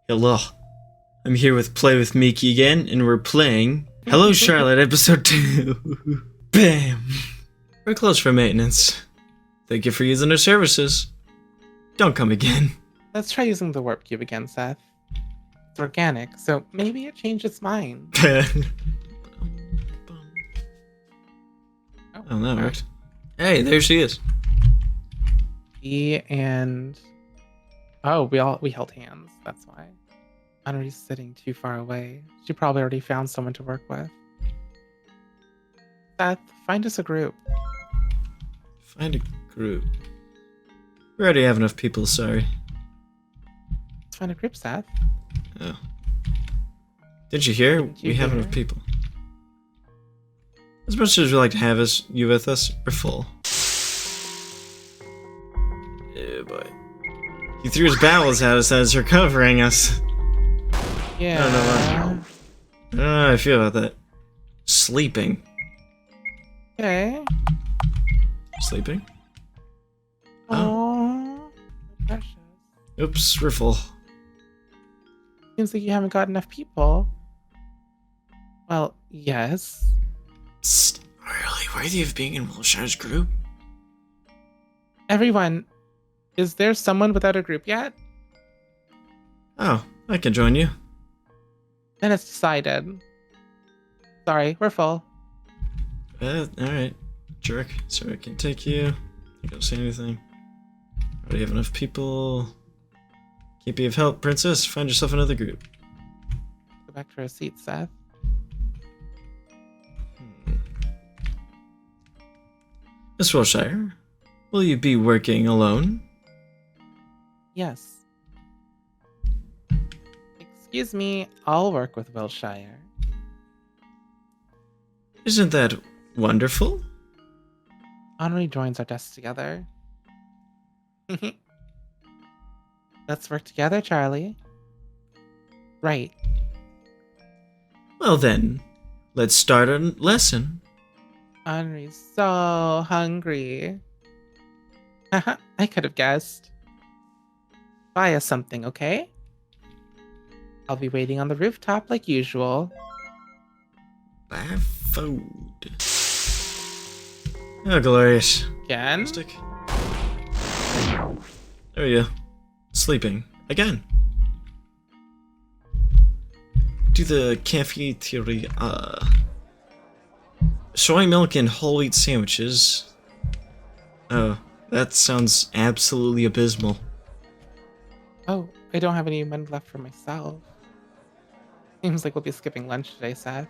Hello. I'm here with Play with Miki again, and we're playing Hello Charlotte episode 2. Bam! We're closed for maintenance. Thank you for using our services. Don't come again. Let's try using the warp cube again, Seth. It's organic, so maybe it changed its mind. Oh, that worked. Hey, there she is. Oh, we held hands. That's why. Henry's sitting too far away. She probably already found someone to work with. Seth, find us a group. Find a group. We already have enough people, sorry. Let's find a group, Seth. Oh. Did you hear? We have hear? enough people. As much as we like to have you with us, we're full. Yeah, boy. He threw his bowels at us as they're covering us. Yeah. I don't know how I feel about that. Sleeping. Okay. Sleeping? Oh. Precious. Oops, we're full. Seems like you haven't got enough people. Well, yes. Psst. Really worthy of being in Wilshire's group? Everyone, is there someone without a group yet? Oh, I can join you. Then it's decided. Sorry, we're full. Alright. Jerk. Sorry, I can't take you. I don't say anything. Already have enough people. Can't be of help, princess. Find yourself another group. Go back to our seat, Seth. Miss Wilshire, will you be working alone? Yes. Excuse me, I'll work with Wilshire. Isn't that wonderful? Henri joins our desk together. Let's work together, Charlie. Right. Well then, let's start our lesson. Henri's so hungry. I could have guessed. Buy us something, okay? I'll be waiting on the rooftop like usual. Buy food. Oh, glorious. Again? Stick. There we go. Sleeping. Again. Do the cafeteria. Soy milk and whole wheat sandwiches. Oh, that sounds absolutely abysmal. Oh, I don't have any money left for myself. Seems like we'll be skipping lunch today, Seth.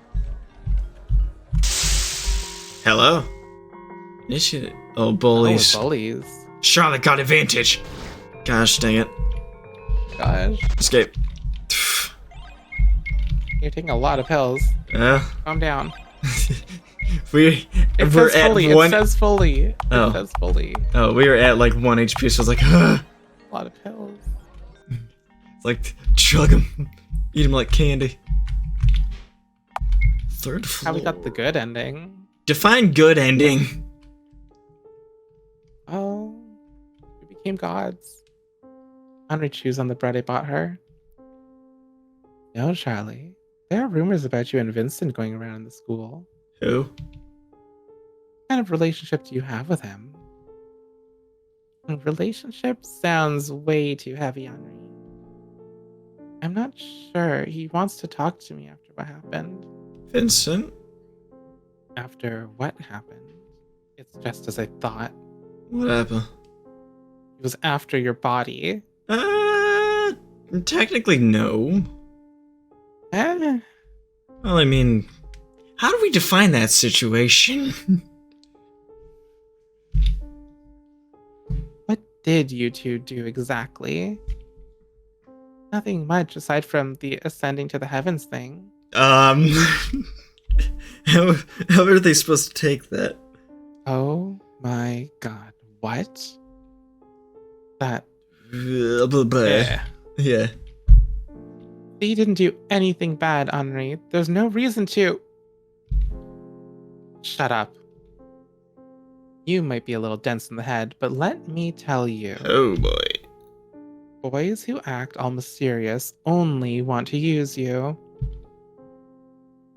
Hello? Initiative. Oh, bullies. Oh, bullies. Charlotte got advantage. Gosh dang it. Gosh. Escape. You're taking a lot of pills. Calm down. We're It says at fully. one. It says fully. Oh. It says fully. Oh, we were at like 1 HP, so I was like, A lot of pills. It's like, chug them. Eat them like candy. Third floor. How we got the good ending. Define good ending. Oh, we became gods. Henri chews on the bread I bought her. No, Charlie. There are rumors about you and Vincent going around in the school. Who? What kind of relationship do you have with him? A relationship sounds way too heavy, Henri. I'm not sure he wants to talk to me after what happened. Vincent? After what happened? It's just as I thought. What happened? It was after your body. Technically no. Eh? Well, I mean, how do we define that situation? What did you two do exactly? Nothing much aside from the ascending to the heavens thing. how are they supposed to take that? Oh my god. What? That. Yeah. He didn't do anything bad, Henri. There's no reason to. Shut up. You might be a little dense in the head, but let me tell you. Oh boy. Boys who act all mysterious only want to use you.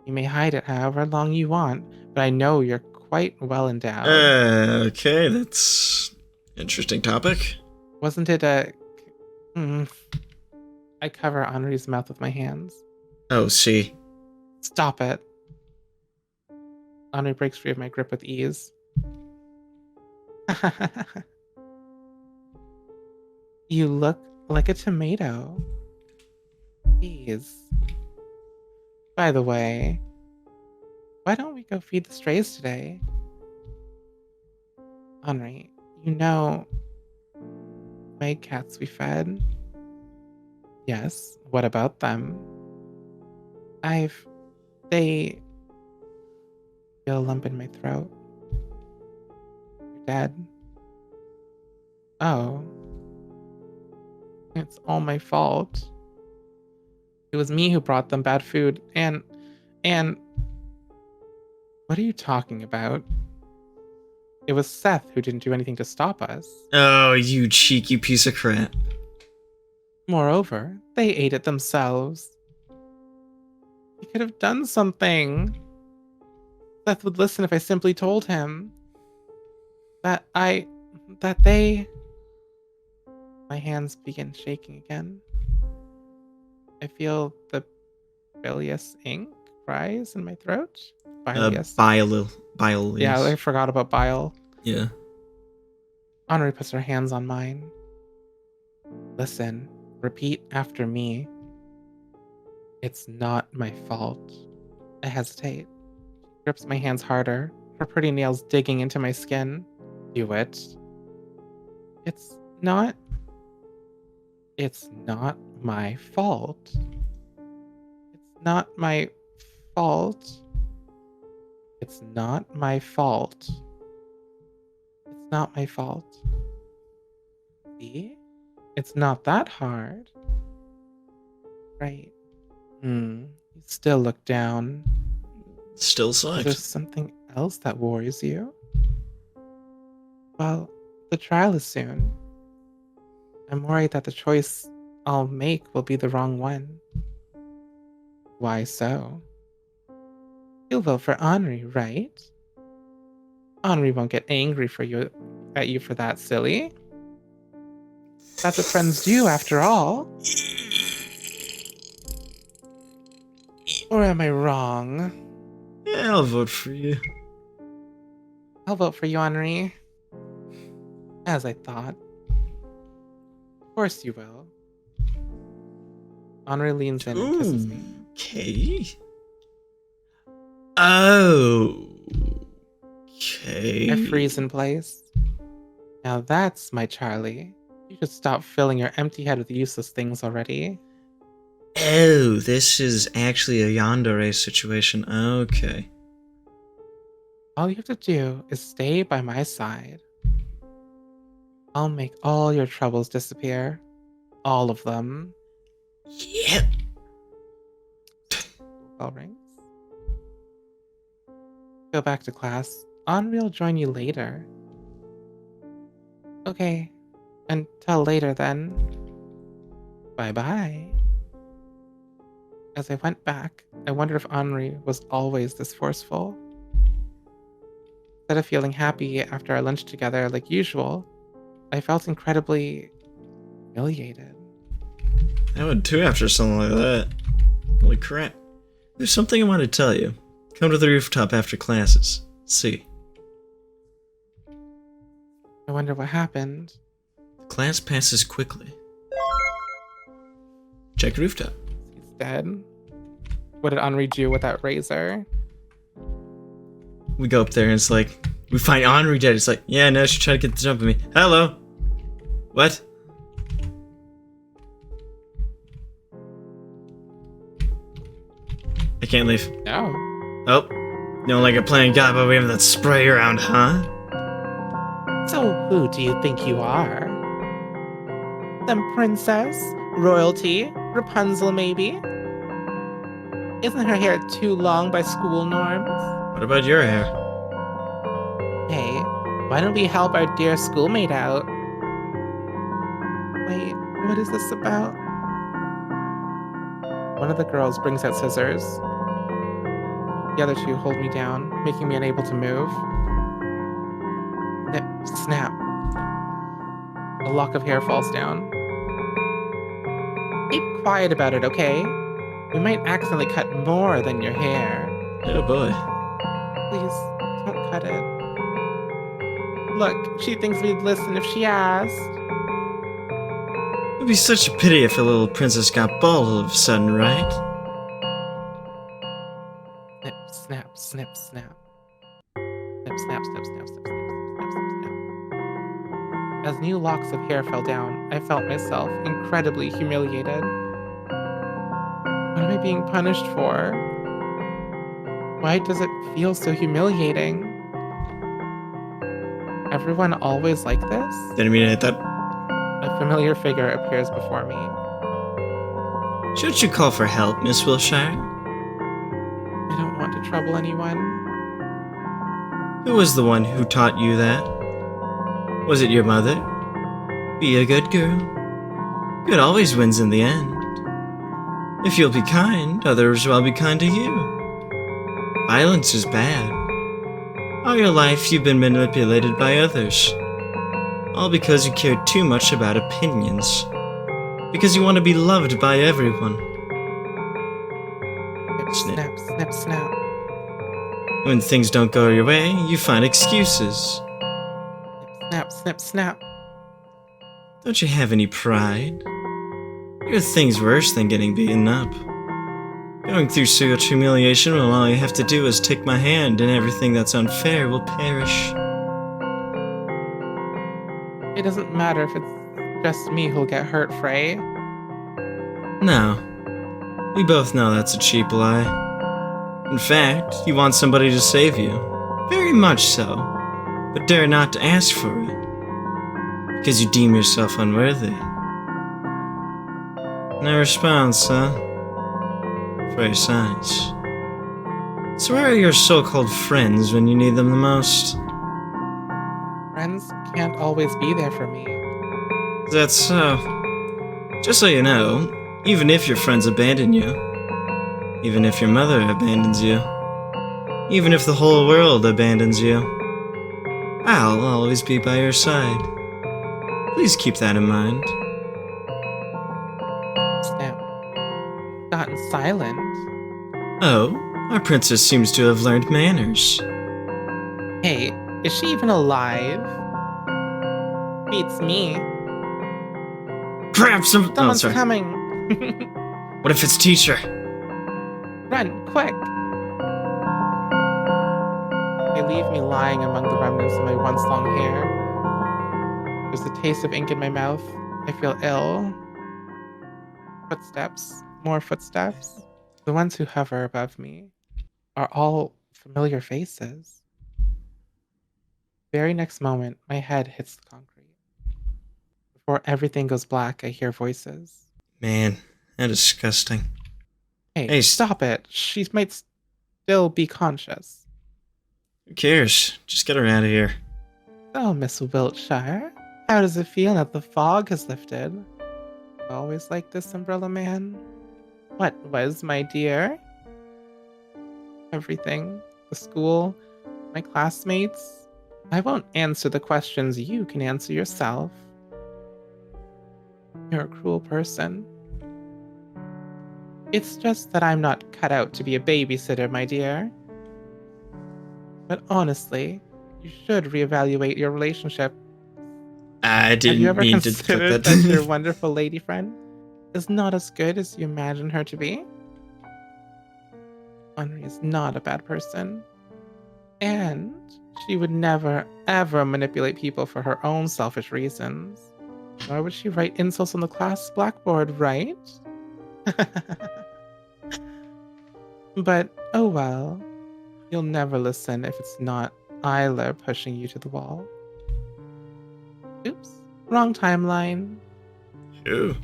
You may hide it however long you want, but I know you're quite well endowed. Okay, that's interesting topic. Wasn't it a... I cover Henri's mouth with my hands. Oh, see. Stop it. Henri breaks free of my grip with ease. You look like a tomato. Please. By the way, why don't we go feed the strays today? Henri, you know my cats we fed? Yes, what about them? They feel a lump in my throat. You're dead. Oh. It's all my fault. It was me who brought them bad food, and... What are you talking about? It was Seth who didn't do anything to stop us. Oh, you cheeky piece of crap. Moreover, they ate it themselves. He could have done something. Seth would listen if I simply told him that they... My hands begin shaking again. I feel the bilious ink rise in my throat. Bilious. Bile, Yeah, I yes. forgot about bile. Yeah. Henri puts her hands on mine. Listen, repeat after me. It's not my fault. I hesitate. She grips my hands harder, her pretty nails digging into my skin. Do it. It's not my fault. It's not my fault. It's not my fault. It's not my fault. See? It's not that hard. Right. You still look down. Still Is there sucks. something else that worries you? Well, the trial is soon. I'm worried that the choice I'll make will be the wrong one. Why so? You'll vote for Henri, right? Henri won't get angry at you for that, silly. That's what friends do, after all. Or am I wrong? Yeah, I'll vote for you. I'll vote for you, Henri. As I thought. Of course you will. Henri leans in and kisses me. Okay. Oh. Okay. I freeze in place. Now that's my Charlie. You should stop filling your empty head with useless things already. Oh, this is actually a yandere situation. Okay. All you have to do is stay by my side. I'll make all your troubles disappear. All of them. Yep. Bell rings. Go back to class. Henri will join you later. Okay. Until later then. Bye-bye. As I went back, I wondered if Henri was always this forceful. Instead of feeling happy after our lunch together like usual, I felt incredibly humiliated. I would too after something like that. Holy crap. There's something I want to tell you. Come to the rooftop after classes. See. I wonder what happened. The class passes quickly. Check rooftop. He's dead. What did Henri do with that razor? We go up there and it's like, we find Henri dead. It's like, yeah, no, she tried to get the jump on me. Hello? What? I can't leave. No. Oh. You don't like a playing God by waving that spray around, huh? So who do you think you are? Some princess? Royalty? Rapunzel, maybe? Isn't her hair too long by school norms? What about your hair? Hey, why don't we help our dear schoolmate out? Wait, What is this about? One of the girls brings out scissors. The other two hold me down, making me unable to move. Snip, snap. A lock of hair falls down. Keep quiet about it, okay? We might accidentally cut more than your hair. Oh boy. Please, don't cut it. Look, she thinks we'd listen if she asked. It'd be such a pity if a little princess got bald all of a sudden, right? Snip, snap, snip, snap. Snip, snap, snip, snap, snip, snip, snip, snip, snap. As new locks of hair fell down, I felt myself incredibly humiliated. What am I being punished for? Why does it feel so humiliating? Everyone always like this? Didn't mean to hit that. A familiar figure appears before me. Shouldn't you call for help, Miss Wilshire? I don't want to trouble anyone. Who was the one who taught you that? Was it your mother? Be a good girl. Good always wins in the end. If you'll be kind, others will be kind to you. Violence is bad. All your life you've been manipulated by others. All because you care too much about opinions. Because you want to be loved by everyone. Snap, snap, snap. When things don't go your way, you find excuses. Snap, snap, snap. Don't you have any pride? Your thing's worse than getting beaten up. Going through such humiliation when all you have to do is take my hand and everything that's unfair will perish. It doesn't matter if it's just me who'll get hurt, Frey. No. We both know that's a cheap lie. In fact, you want somebody to save you. Very much so. But dare not to ask for it. Because you deem yourself unworthy. No response, huh? Frey sighs. So where are your so-called friends when you need them the most? Friends can't always be there for me. That's so. Just so you know, even if your friends abandon you, even if your mother abandons you, even if the whole world abandons you, I'll always be by your side. Please keep that in mind. Snap. Gotten silent. Oh, our princess seems to have learned manners. Hey, is she even alive? Beats me. Crap, Someone's sorry. coming. What if it's teacher? Run, quick. They leave me lying among the remnants of my once long hair. There's a taste of ink in my mouth. I feel ill. Footsteps. More footsteps. The ones who hover above me are all familiar faces. Very next moment, my head hits the concrete. Before everything goes black, I hear voices. Man, how disgusting. Hey, stop it. She might still be conscious. Who cares? Just get her out of here. Oh, Miss Wiltshire, how does it feel now that the fog has lifted? Always like this, Umbrella Man? What was, my dear? Everything. The school, my classmates. I won't answer the questions you can answer yourself. You're a cruel person. It's just that I'm not cut out to be a babysitter, my dear. But honestly, you should reevaluate your relationship. I Have you didn't ever mean to put considered that. that your wonderful lady friend is not as good as you imagine her to be? Henri is not a bad person. And she would never, ever manipulate people for her own selfish reasons. Nor would she write insults on the class blackboard, right? But, oh well. You'll never listen if it's not Isla pushing you to the wall. Oops, wrong timeline. Ew.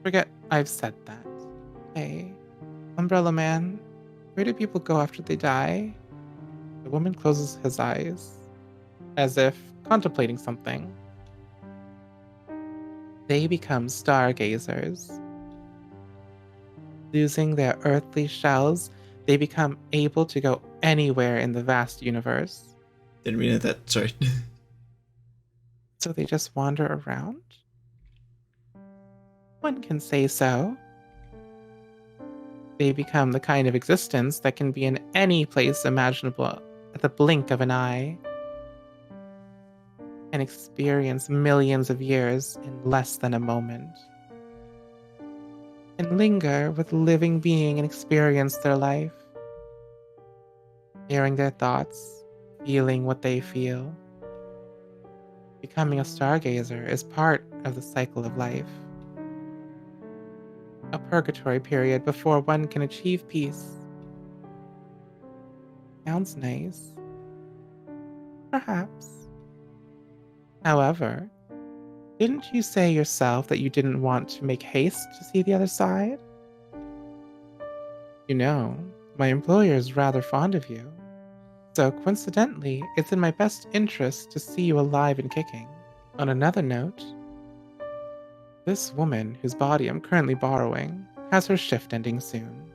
Forget I've said that. Hey, Umbrella Man, where do people go after they die? The woman closes his eyes, as if contemplating something. they become stargazers. Losing their earthly shells, they become able to go anywhere in the vast universe. Didn't mean that. Sorry. So they just wander around? One can say so. They become the kind of existence that can be in any place imaginable at the blink of an eye and experience millions of years in less than a moment. And linger with a living being and experience their life, hearing their thoughts, feeling what they feel. Becoming a stargazer is part of the cycle of life. A purgatory period before one can achieve peace. Sounds nice. Perhaps. However, didn't you say yourself that you didn't want to make haste to see the other side? You know, my employer is rather fond of you. So coincidentally, it's in my best interest to see you alive and kicking. On another note, this woman whose body I'm currently borrowing has her shift ending soon.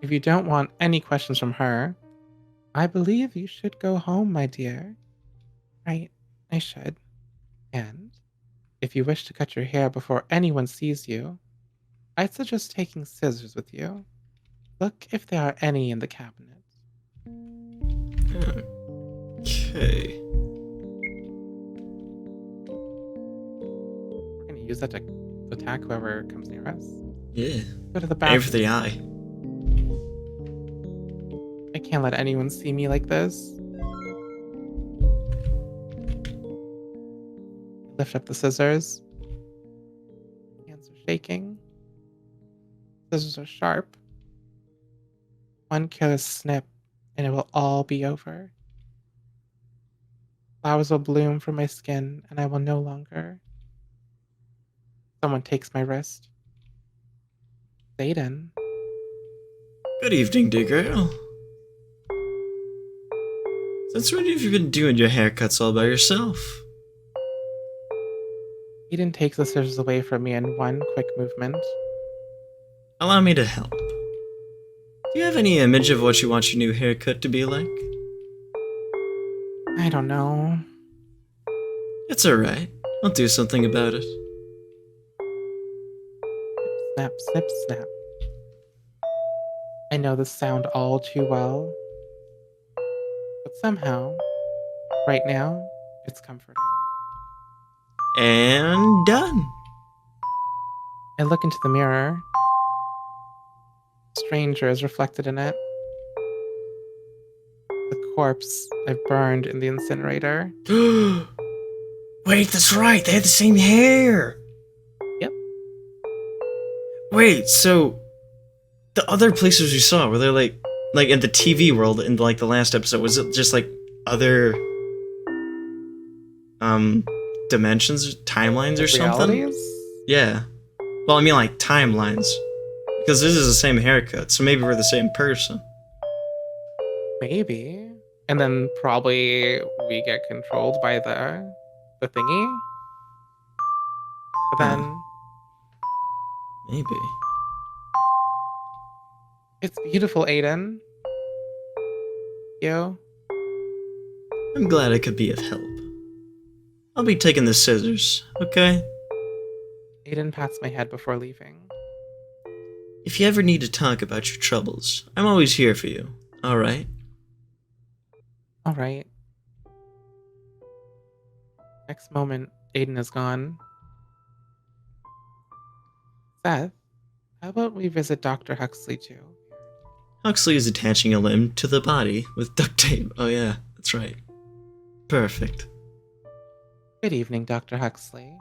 If you don't want any questions from her, I believe you should go home, my dear. Right, I should. And if you wish to cut your hair before anyone sees you, I'd suggest taking scissors with you. Look if there are any in the cabinet. Okay. We're gonna use that to attack whoever comes near us. Yeah. Go to the Aim for bathroom. the eye. I can't let anyone see me like this. Lift up the scissors. Hands are shaking. Scissors are sharp. One careless snip, and it will all be over. Flowers will bloom from my skin, and I will no longer. Someone takes my wrist. Aiden. Good evening, dear girl. Since when have you been doing your haircuts all by yourself? Aiden takes the scissors away from me in one quick movement. Allow me to help. Do you have any image of what you want your new haircut to be like? I don't know. It's alright. I'll do something about it. Snap, snip, snap. I know this sound all too well. But somehow, right now, it's comforting. And done. I look into the mirror. A stranger is reflected in it. The corpse I've burned in the incinerator. Wait, that's right. They had the same hair. Yep. Wait, so the other places you saw were they like in the TV world in like the last episode? Was it just like other dimensions, timelines, or something? Realities? Yeah. Well, I mean like timelines, because this is the same haircut, so maybe we're the same person. Maybe. And then probably we get controlled by the thingy. But then Maybe. it's beautiful, Aiden. You. I'm glad I could be of help. I'll be taking the scissors, okay? Aiden pats my head before leaving. If you ever need to talk about your troubles, I'm always here for you, alright? All right. Next moment, Aiden is gone. Seth, how about we visit Dr. Huxley too? Huxley is attaching a limb to the body with duct tape. Oh yeah, that's right. Perfect. Good evening, Dr. Huxley.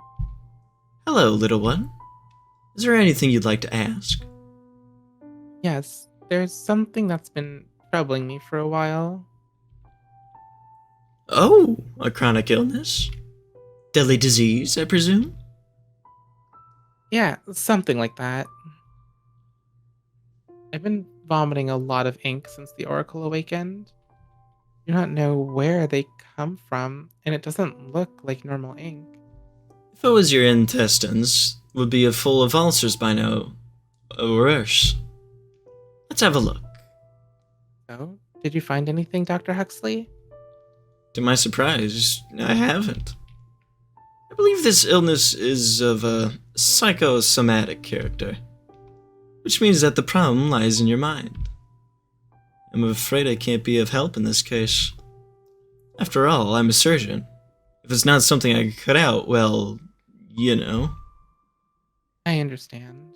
Hello, little one. Is there anything you'd like to ask? Yes, there's something that's been troubling me for a while. Oh, a chronic illness? Deadly disease, I presume? Yeah, something like that. I've been vomiting a lot of ink since the Oracle awakened. I do not know where they come from, and it doesn't look like normal ink. If it was your intestines, would be full of ulcers by now, or worse. Let's have a look. So, did you find anything, Dr. Huxley? To my surprise, I haven't. I believe this illness is of a psychosomatic character, which means that the problem lies in your mind. I'm afraid I can't be of help in this case. After all, I'm a surgeon. If it's not something I can cut out, well, you know. I understand.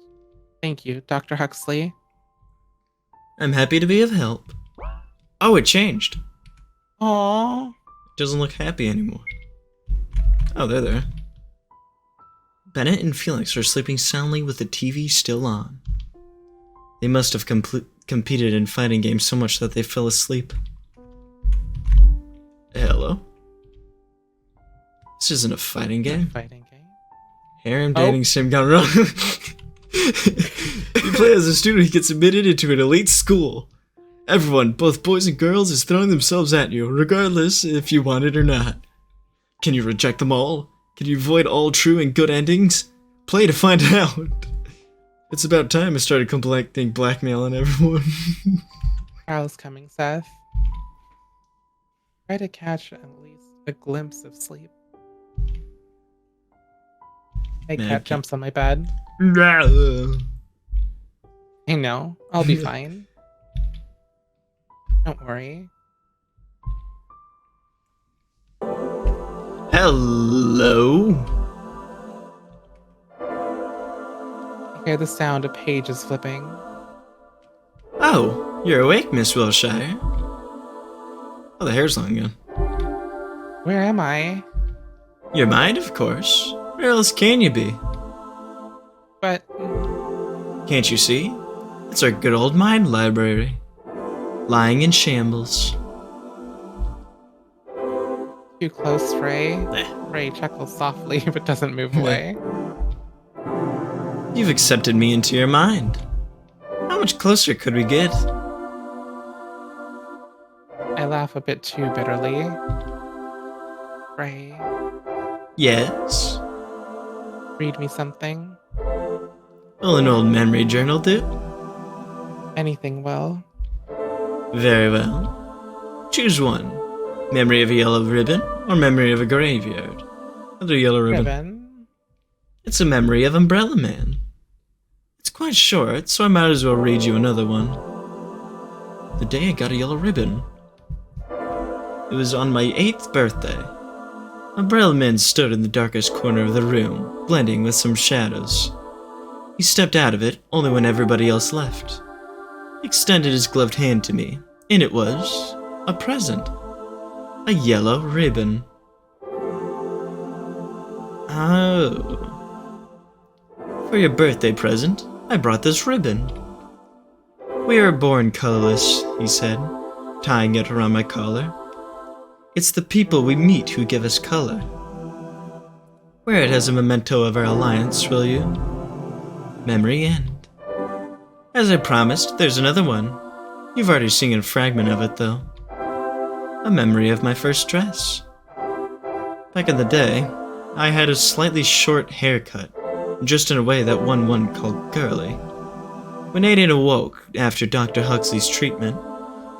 Thank you, Dr. Huxley. I'm happy to be of help. Oh, it changed. Aww. It doesn't look happy anymore. Oh, they're there. Bennett and Felix are sleeping soundly with the TV still on. They must have competed in fighting games so much that they fell asleep. Hello? This isn't a fighting game. Fighting game. Harem dating sim gone wrong. You play as a student who gets admitted into an elite school. Everyone, both boys and girls, is throwing themselves at you, regardless if you want it or not. Can you reject them all? Can you avoid all true and good endings? Play to find out. It's about time I started collecting blackmail on everyone. Trial's coming, Seth. Try to catch at least a glimpse of sleep. Hey, cat jumps on my bed. I know. I'll be fine. Don't worry. Hello? I hear the sound of pages flipping. Oh, you're awake, Miss Wilshire. Oh, the hair's long again. Where am I? Your mind, of course. Where else can you be? But Can't you see? It's our good old mind library. Lying in shambles. too close, Ray. Ray chuckles softly but doesn't move away. You've accepted me into your mind. How much closer could we get? I laugh a bit too bitterly. Ray, Yes? read me something. Will an old memory journal do? Anything will. Very well. Choose one. Memory of a yellow ribbon or memory of a graveyard? Another yellow ribbon. It's a memory of Umbrella Man. It's quite short, so I might as well read you another one. The day I got a yellow ribbon. It was on my 8th birthday. Umbrella Man stood in the darkest corner of the room, blending with some shadows. He stepped out of it only when everybody else left. He extended his gloved hand to me, and it was a present. A yellow ribbon. Oh. For your birthday present, I brought this ribbon. We are born colorless, he said, tying it around my collar. It's the people we meet who give us color. Wear it as a memento of our alliance, will you? Memory end. As I promised, there's another one. You've already seen a fragment of it, though. A memory of my first dress. Back in the day, I had a slightly short haircut, just in a way that one called girly. When Aiden awoke after Dr. Huxley's treatment,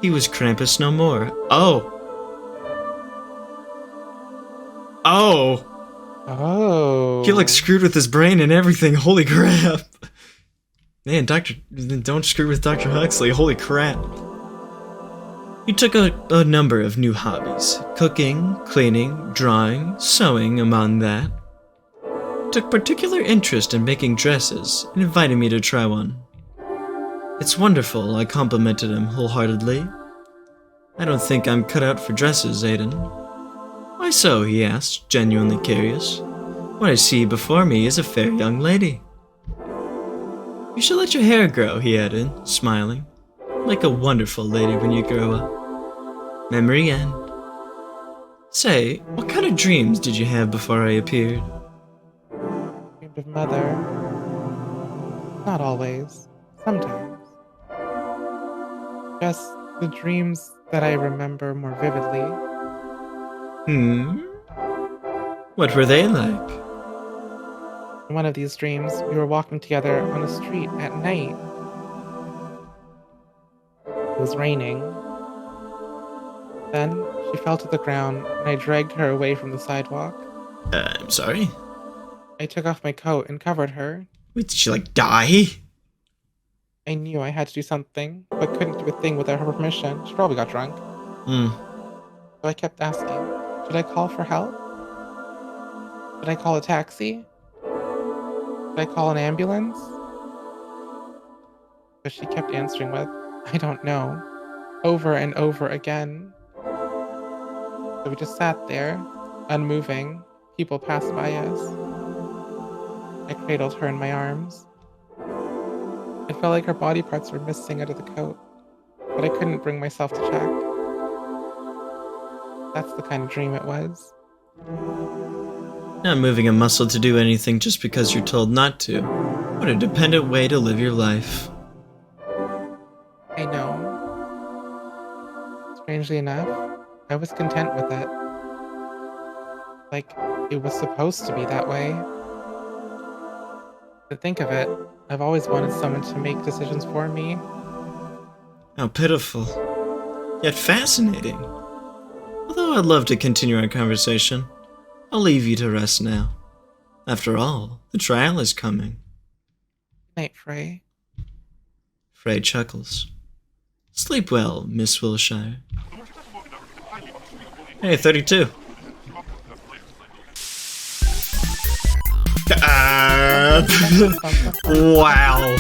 he was Krampus no more. Oh! He looks screwed with his brain and everything, holy crap! Man, don't screw with Dr. Huxley, holy crap. He took a number of new hobbies. Cooking, cleaning, drawing, sewing among that. Took particular interest in making dresses and invited me to try one. It's wonderful, I complimented him wholeheartedly. I don't think I'm cut out for dresses, Aiden. Why so? He asked, genuinely curious. What I see before me is a fair young lady. You should let your hair grow, he added, smiling. Like a wonderful lady when you grow up. Memory end. Say, what kind of dreams did you have before I appeared? Dreamed of mother. Not always. Sometimes. Just the dreams that I remember more vividly. What were they like? In one of these dreams, we were walking together on a street at night. It was raining. Then she fell to the ground and I dragged her away from the sidewalk. I'm sorry? I took off my coat and covered her. Wait, did she, like, die? I knew I had to do something, but couldn't do a thing without her permission. She probably got drunk. So I kept asking, should I call for help? Should I call a taxi? Should I call an ambulance? But she kept answering with, I don't know, over and over again. So we just sat there, unmoving. People passed by us. I cradled her in my arms. It felt like her body parts were missing out of the coat, but I couldn't bring myself to check. That's the kind of dream it was. Not moving a muscle to do anything just because you're told not to. What a dependent way to live your life. I know. Strangely enough, I was content with it. Like, it was supposed to be that way. To think of it, I've always wanted someone to make decisions for me. How pitiful. Yet fascinating. Although I'd love to continue our conversation, I'll leave you to rest now. After all, the trial is coming. Good night, Frey. Frey chuckles. Sleep well, Miss Wilshire. Hey, 32. Wow.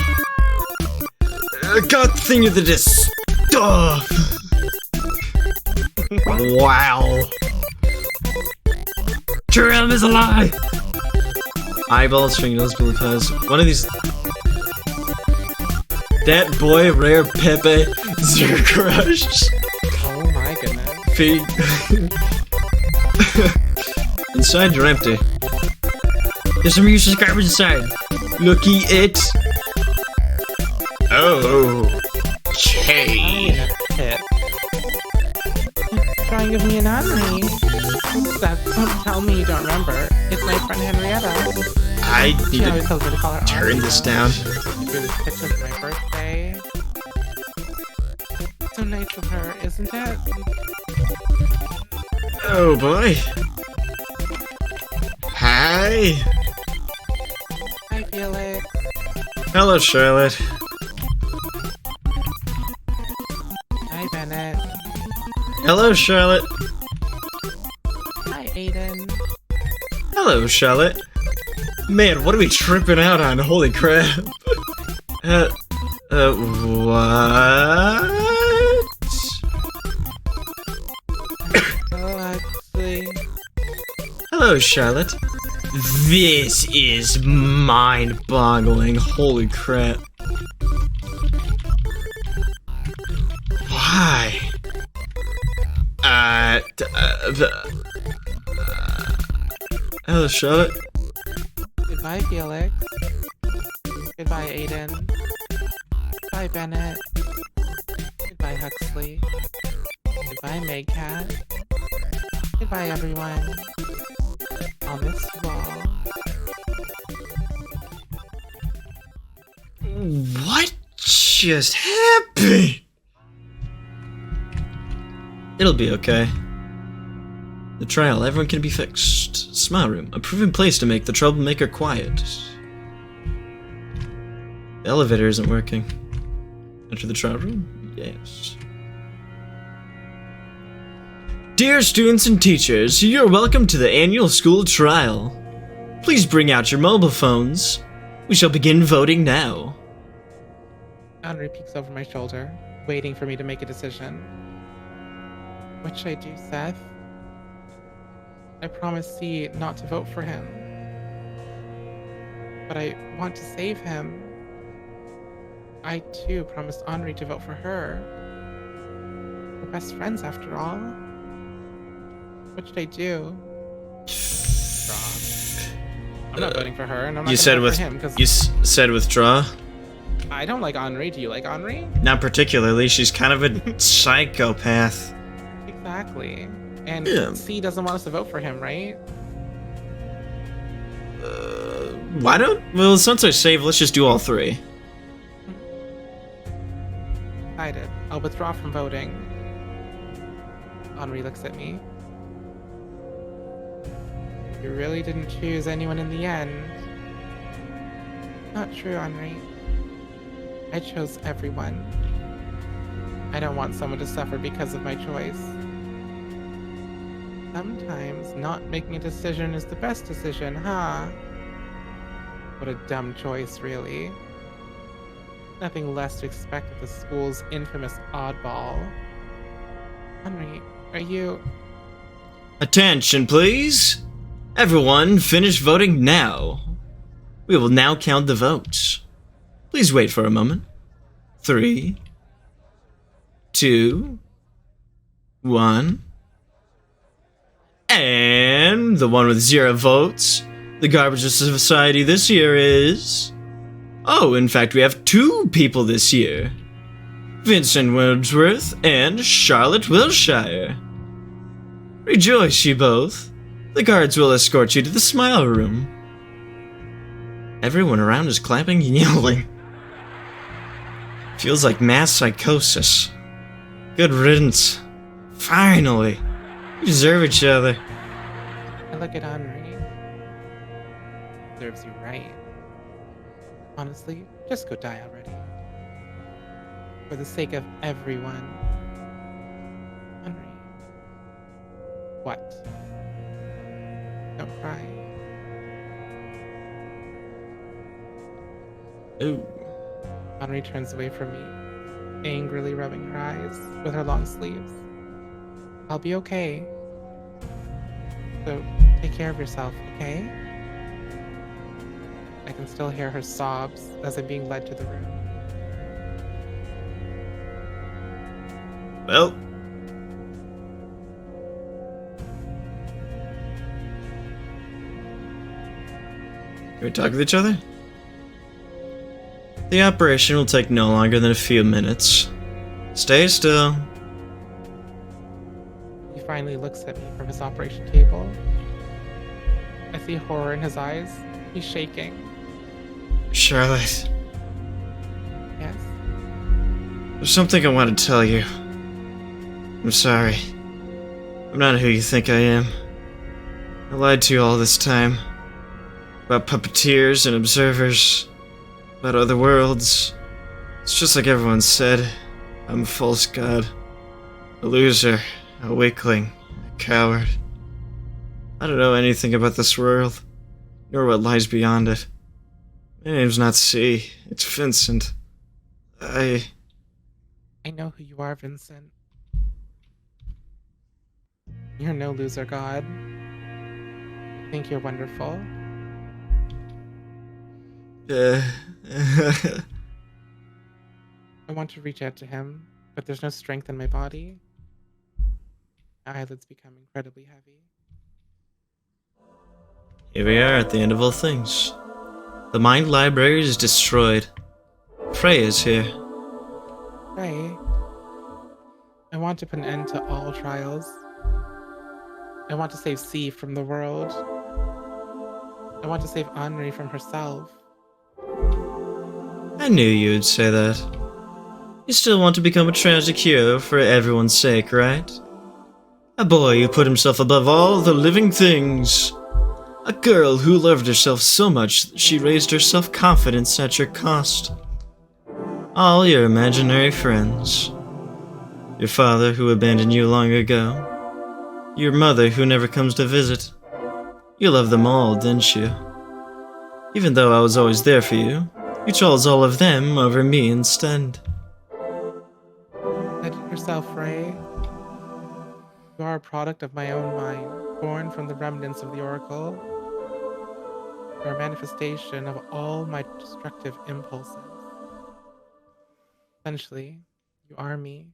God thing of the stuff. Wow. Jerem is a lie. Eyeballs, fingernails, blue eyes. One of these. That boy, rare Pepe, Zero Crush. Oh my goodness. Feet. Inside, you're empty. There's some useless garbage inside. Looky it. Oh. Okay. Try and give me an honorary. Don't tell me you don't remember. It's my friend Henrietta. I need She always to tells me to call her turn this down. She drew this picture for my birthday. So nice of her, isn't it? Oh boy. Hi. Hi, Felix. Hello, Charlotte. Hi, Bennett. Hello, Charlotte. Hi, Aiden. Hello, Charlotte. Man, what are we tripping out on? Holy crap. What? Oh, actually. Hello, Charlotte. This is mind-boggling. Holy crap. Why? Hello, Charlotte. Goodbye, Felix. Goodbye, Aiden. Goodbye, Bennett. Goodbye, Huxley. Goodbye, Megcat. Goodbye, everyone. I'll miss you all. What just happened? It'll be okay. The trial, everyone can be fixed. Smile room, a proven place to make the troublemaker quiet. The elevator isn't working. Enter the trial room? Yes. Dear students and teachers, you're welcome to the annual school trial. Please bring out your mobile phones. We shall begin voting now. Henry peeks over my shoulder, waiting for me to make a decision. What should I do, Seth? I promised C not to vote for him. But I want to save him. I, too, promised Henri to vote for her. We're best friends, after all. What should I do? I'm not voting for her, and I'm not gonna vote for him, because you said withdraw? I don't like Henri. Do you like Henri? Not particularly. She's kind of a psychopath. Exactly. And Yeah. C doesn't want us to vote for him, right? Why don't... Well, since I saved, let's just do all three. Decided. I'll withdraw from voting. Henri looks at me. You really didn't choose anyone in the end. Not true, Henri. I chose everyone. I don't want someone to suffer because of my choice. Sometimes not making a decision is the best decision, huh? What a dumb choice, really. Nothing less to expect of the school's infamous oddball. Henri, are you... Attention, please. Everyone, finish voting now. We will now count the votes. Please wait for a moment. 3, 2, 1. And the one with 0 votes. The garbage of society this year is... Oh, in fact, we have 2 people this year. Vincent Wordsworth and Charlotte Wilshire. Rejoice, you both. The guards will escort you to the smile room. Everyone around is clapping and yelling. Feels like mass psychosis. Good riddance. Finally. We deserve each other. I look at Henri. Serves you right. Honestly, just go die already. For the sake of everyone. Henri. What? Don't cry. Ooh. Henri turns away from me, angrily rubbing her eyes with her long sleeves. I'll be okay. So, take care of yourself, okay? I can still hear her sobs as I'm being led to the room. Well. Can we talk with each other? The operation will take no longer than a few minutes. Stay still. He finally looks at me from his operation table. I see horror in his eyes. He's shaking. Charlotte, Yes? there's something I want to tell you. I'm sorry. I'm not who you think I am. I lied to you all this time. About puppeteers and observers. About other worlds. It's just like everyone said. I'm a false god. A loser. A weakling. A coward. I don't know anything about this world. Nor what lies beyond it. My name's not C. It's Vincent. I know who you are, Vincent. You're no loser god. I think you're wonderful. I want to reach out to him, but there's no strength in my body. My eyelids become incredibly heavy. Here we are at the end of all things. The mind library is destroyed. Prey is here. Pray. I want to put an end to all trials. I want to save C from the world. I want to save Henri from herself. I knew you'd say that. You still want to become a tragic hero for everyone's sake, right? A boy who put himself above all the living things. A girl who loved herself so much that she raised her self-confidence at your cost. All your imaginary friends. Your father who abandoned you long ago. Your mother who never comes to visit. You loved them all, didn't you? Even though I was always there for you, you chose all of them over me instead. Said it yourself, Ray. You are a product of my own mind, born from the remnants of the Oracle. You are a manifestation of all my destructive impulses. Essentially, you are me.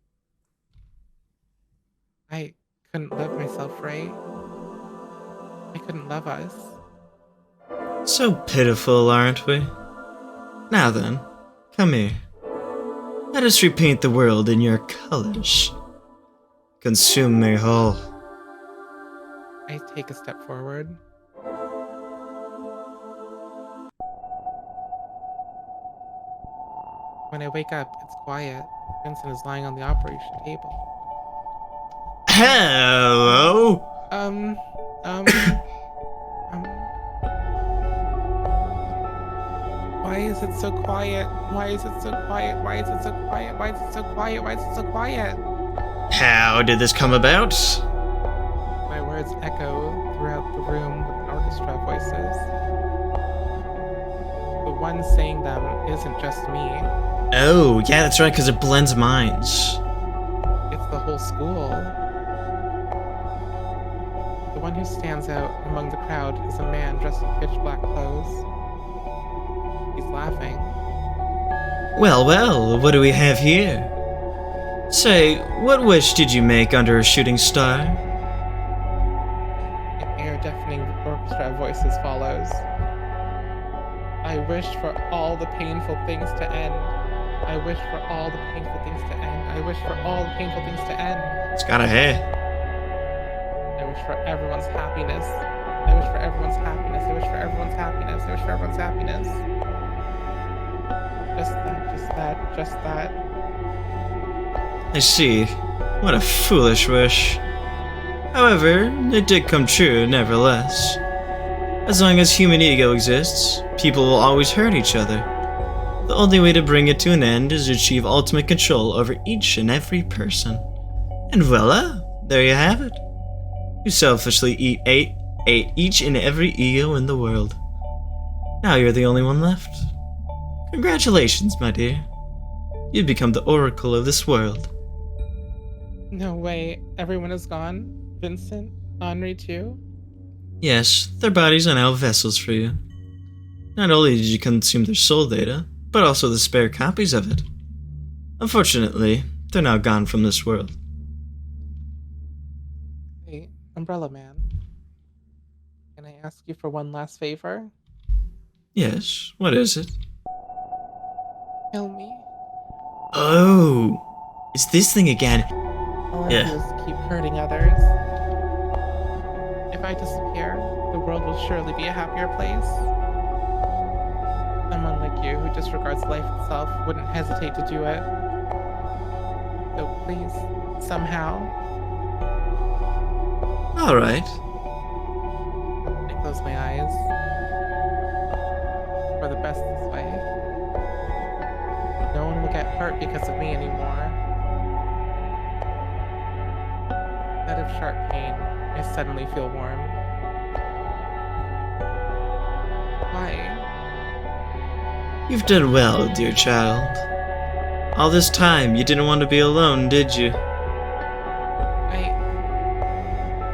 I couldn't love myself, Ray. I couldn't love us. So pitiful, aren't we? Now then, come here. Let us repaint the world in your colors. Consume me whole. I take a step forward. When I wake up, it's quiet. Vincent is lying on the operation table. Hello? Um, um, why is it so quiet? Why is it so quiet? Why is it so quiet? Why is it so quiet? Why is it so quiet? How did this come about? My words echo throughout the room with an orchestra of voices. The one saying them isn't just me. Oh, yeah, that's right, because it blends minds. It's the whole school. The one who stands out among the crowd is a man dressed in pitch black clothes. He's laughing. Well, well, what do we have here? Say, what wish did you make under a shooting star? An ear-deafening orchestra of voices follows. I wish for all the painful things to end. I wish for all the painful things to end. I wish for all the painful things to end. It's got a hair. I wish for everyone's happiness. I wish for everyone's happiness. I wish for everyone's happiness. I wish for everyone's happiness. Just that, just that, just that. I see. What a foolish wish. However, it did come true, nevertheless. As long as human ego exists, people will always hurt each other. The only way to bring it to an end is to achieve ultimate control over each and every person. And voila, there you have it. You selfishly ate each and every ego in the world. Now you're the only one left. Congratulations, my dear. You've become the oracle of this world. No way. Everyone is gone. Vincent? Henri too? Yes, their bodies are now vessels for you. Not only did you consume their soul data, but also the spare copies of it. Unfortunately, they're now gone from this world. Hey, Umbrella Man. Can I ask you for one last favor? Yes, what is it? Kill me. Oh, it's this thing again. All I Yeah. do is keep hurting others. If I disappear, the world will surely be a happier place. Someone like you who disregards life itself wouldn't hesitate to do it. So please, somehow, Alright. I close my eyes. For the best this way. No one will get hurt because of me anymore. Instead of sharp pain, I suddenly feel warm. Why? You've done well, dear child. All this time, you didn't want to be alone, did you?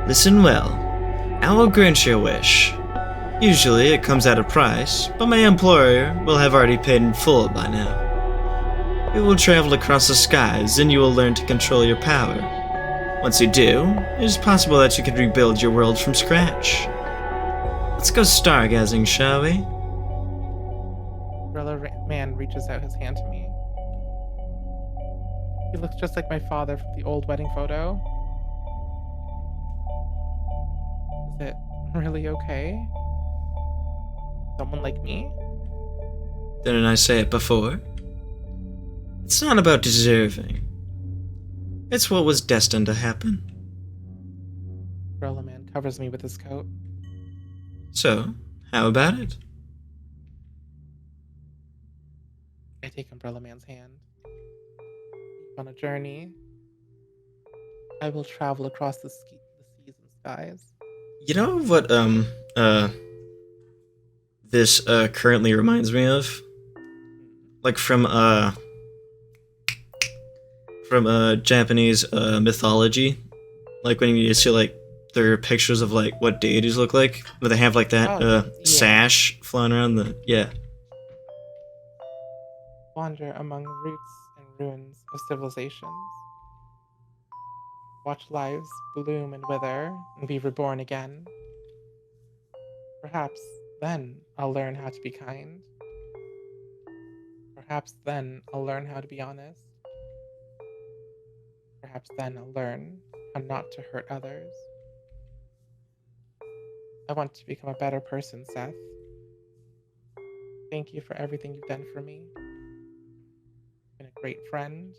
Listen well. I will grant your wish. Usually, it comes at a price, but my employer will have already paid in full by now. We will travel across the skies, and you will learn to control your power. Once you do, it is possible that you could rebuild your world from scratch. Let's go stargazing, shall we? Umbrella Man reaches out his hand to me. He looks just like my father from the old wedding photo. Is it really okay? Someone like me? Didn't I say it before? It's not about deserving. It's what was destined to happen. Umbrella Man covers me with his coat. So, how about it? I take Umbrella Man's hand. On a journey, I will travel across the seas and skies. You know what, this, currently reminds me of? Like from Japanese, mythology. Like when you see, like, their pictures of, like, what deities look like. But they have, like, that, Yeah. sash flying around the, yeah. Wander among roots and ruins of civilizations. Watch lives bloom and wither and be reborn again. Perhaps then I'll learn how to be kind. Perhaps then I'll learn how to be honest. Perhaps then I'll learn how not to hurt others. I want to become a better person, Seth. Thank you for everything you've done for me. Been a great friend.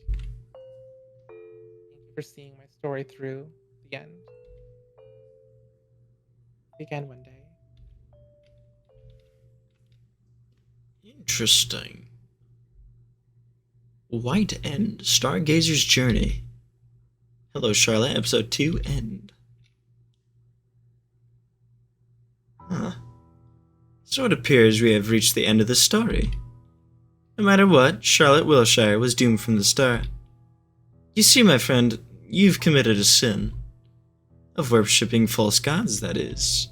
Thank you for seeing my story through the end. Again one day. Interesting. White End, Stargazer's Journey. Hello, Charlotte, episode 2, End. Huh. So it appears we have reached the end of the story. No matter what, Charlotte Wilshire was doomed from the start. You see, my friend, you've committed a sin. Of worshipping false gods, that is.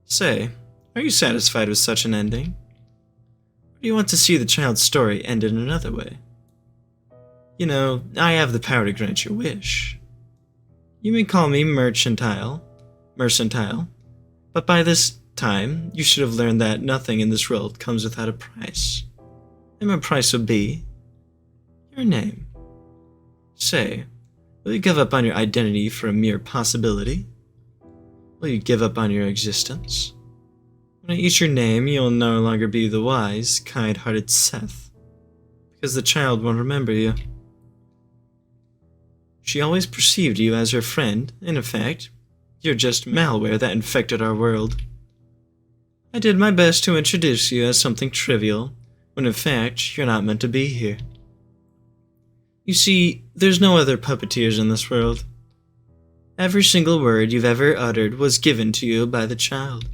Say, are you satisfied with such an ending? Or do you want to see the child's story end in another way? You know, I have the power to grant your wish. You may call me mercantile, but by this time, you should have learned that nothing in this world comes without a price. And my price would be your name. Say, will you give up on your identity for a mere possibility? Will you give up on your existence? When I eat your name, you'll no longer be the wise, kind-hearted Seth, because the child won't remember you. She always perceived you as her friend, and in fact, you're just malware that infected our world. I did my best to introduce you as something trivial, when in fact, you're not meant to be here. You see, there's no other puppeteers in this world. Every single word you've ever uttered was given to you by the child.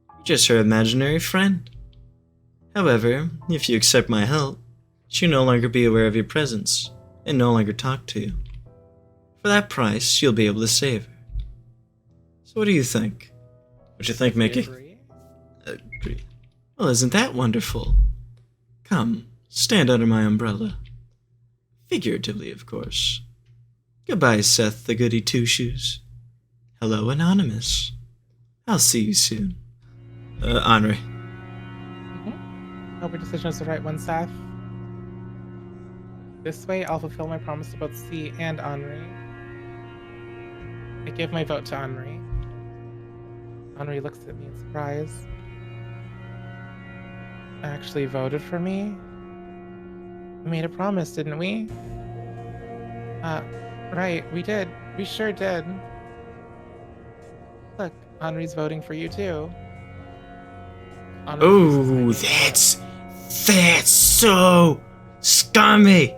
You're just her imaginary friend. However, if you accept my help, she'll no longer be aware of your presence, and no longer talk to you. For that price, you'll be able to save her. So what do you think? What do you think, Miki? Agree. Well, isn't that wonderful? Come, stand under my umbrella. Figuratively, of course. Goodbye, Seth the Goody Two-Shoes. Hello, Anonymous. I'll see you soon. Henri. Hope your decision is the right one, Seth. This way, I'll fulfill my promise to both C and Henri. I give my vote to Henri. Henri looks at me in surprise. Actually voted for me? We made a promise, didn't we? Right, we did. We sure did. Look, Henri's voting for you too. Oh, that's so scummy.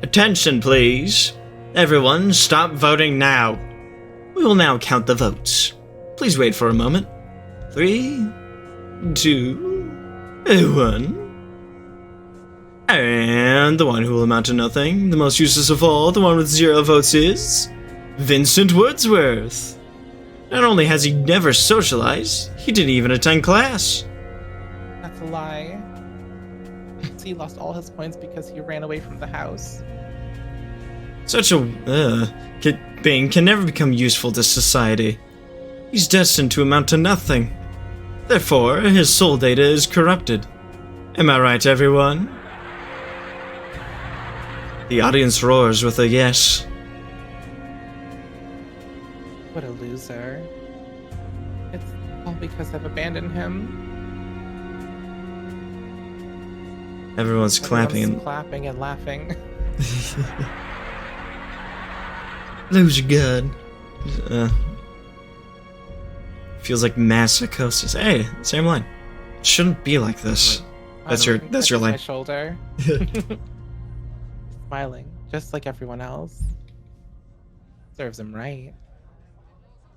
Attention, please. Everyone, stop voting now. We will now count the votes. Please wait for a moment. 3, 2, 1. And the one who will amount to nothing, the most useless of all, the one with 0 votes is Vincent Wordsworth. Not only has he never socialized, he didn't even attend class. That's a lie. He lost all his points because he ran away from the house. Such a being can never become useful to society. He's destined to amount to nothing. Therefore, his soul data is corrupted. Am I right, everyone? The audience roars with a yes. What a loser. It's all because I've abandoned him. Everyone's clapping and laughing. Lose your god. Feels like mass psychosis. Hey, same line. It shouldn't be like this. That's your line. My shoulder. Smiling, just like everyone else. Serves him right.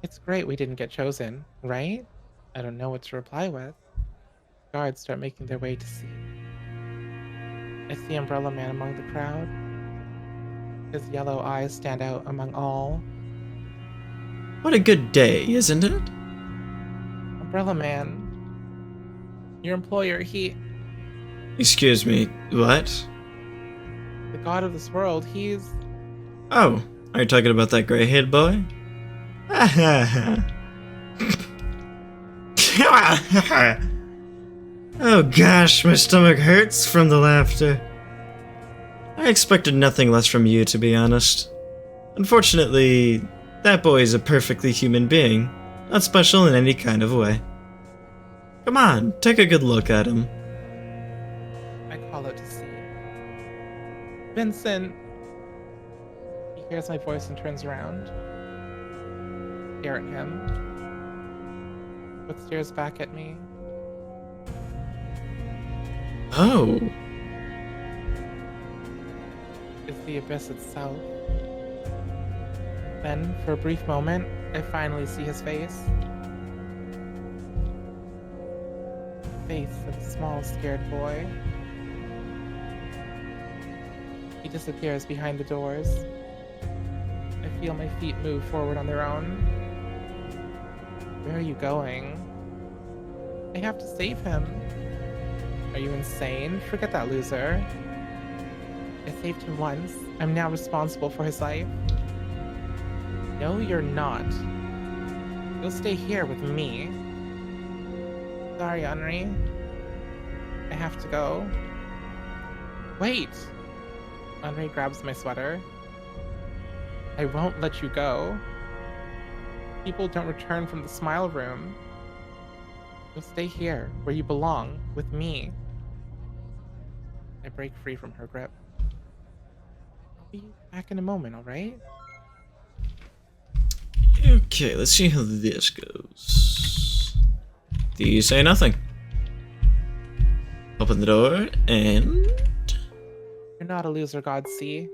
It's great we didn't get chosen, right? I don't know what to reply with. Guards start making their way to see. I see Umbrella Man among the crowd. His yellow eyes stand out among all. What a good day, isn't it? Umbrella Man. Your employer, he... Excuse me, what? The god of this world, he's... Oh, are you talking about that gray-haired boy? Oh gosh, my stomach hurts from the laughter. I expected nothing less from you, to be honest. Unfortunately, that boy is a perfectly human being, not special in any kind of way. Come on, take a good look at him. I call it to see. Vincent! He hears my voice and turns around. Stare at him. But stares back at me. Oh. It's the abyss itself. Then, for a brief moment, I finally see his face. Face of a small, scared boy. He disappears behind the doors. I feel my feet move forward on their own. Where are you going? I have to save him. Are you insane? Forget that loser. I saved him once. I'm now responsible for his life. No, you're not. You'll stay here with me. Sorry, Henri. I have to go. Wait! Henri grabs my sweater. I won't let you go. People don't return from the smile room. You'll stay here, where you belong, with me. I break free from her grip. I'll be back in a moment, alright? Okay, let's see how this goes. Do you say nothing? Open the door and... You're not a loser, God see.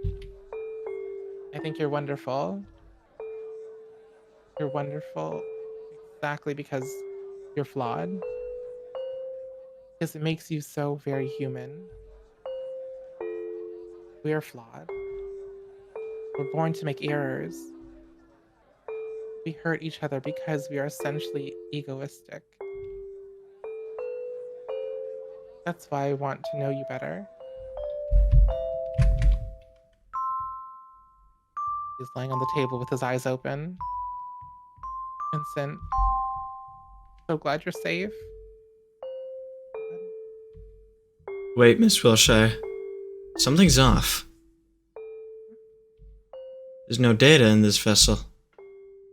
I think you're wonderful. You're wonderful exactly because you're flawed. Because it makes you so very human. We are flawed. We're born to make errors. We hurt each other because we are essentially egoistic. That's why I want to know you better. He's lying on the table with his eyes open. Vincent, so glad you're safe. Wait, Miss Wilshire. Something's off. There's no data in this vessel.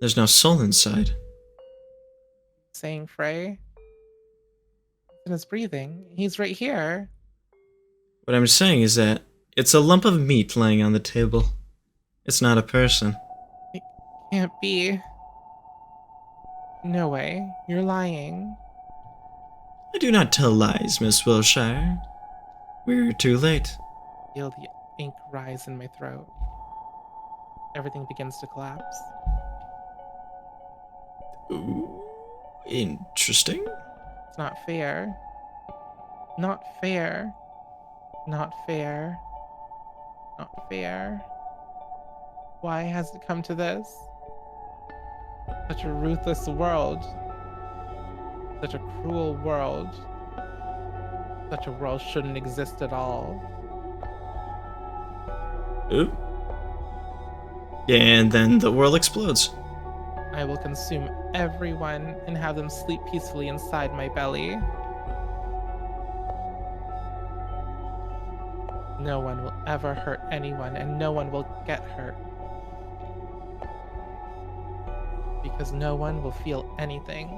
There's no soul inside. Saying Frey. In his breathing. He's right here. What I'm saying is that it's a lump of meat laying on the table. It's not a person. It can't be. No way. You're lying. I do not tell lies, Miss Wilshire. We're too late. Feel the ink rise in my throat. Everything begins to collapse. Ooh, interesting. It's not fair. Not fair. Not fair. Not fair. Why has it come to this? Such a ruthless world. Such a cruel world. Such a world shouldn't exist at all. Ooh. And then the world explodes. I will consume everyone and have them sleep peacefully inside my belly. No one will ever hurt anyone, and no one will get hurt. Because no one will feel anything.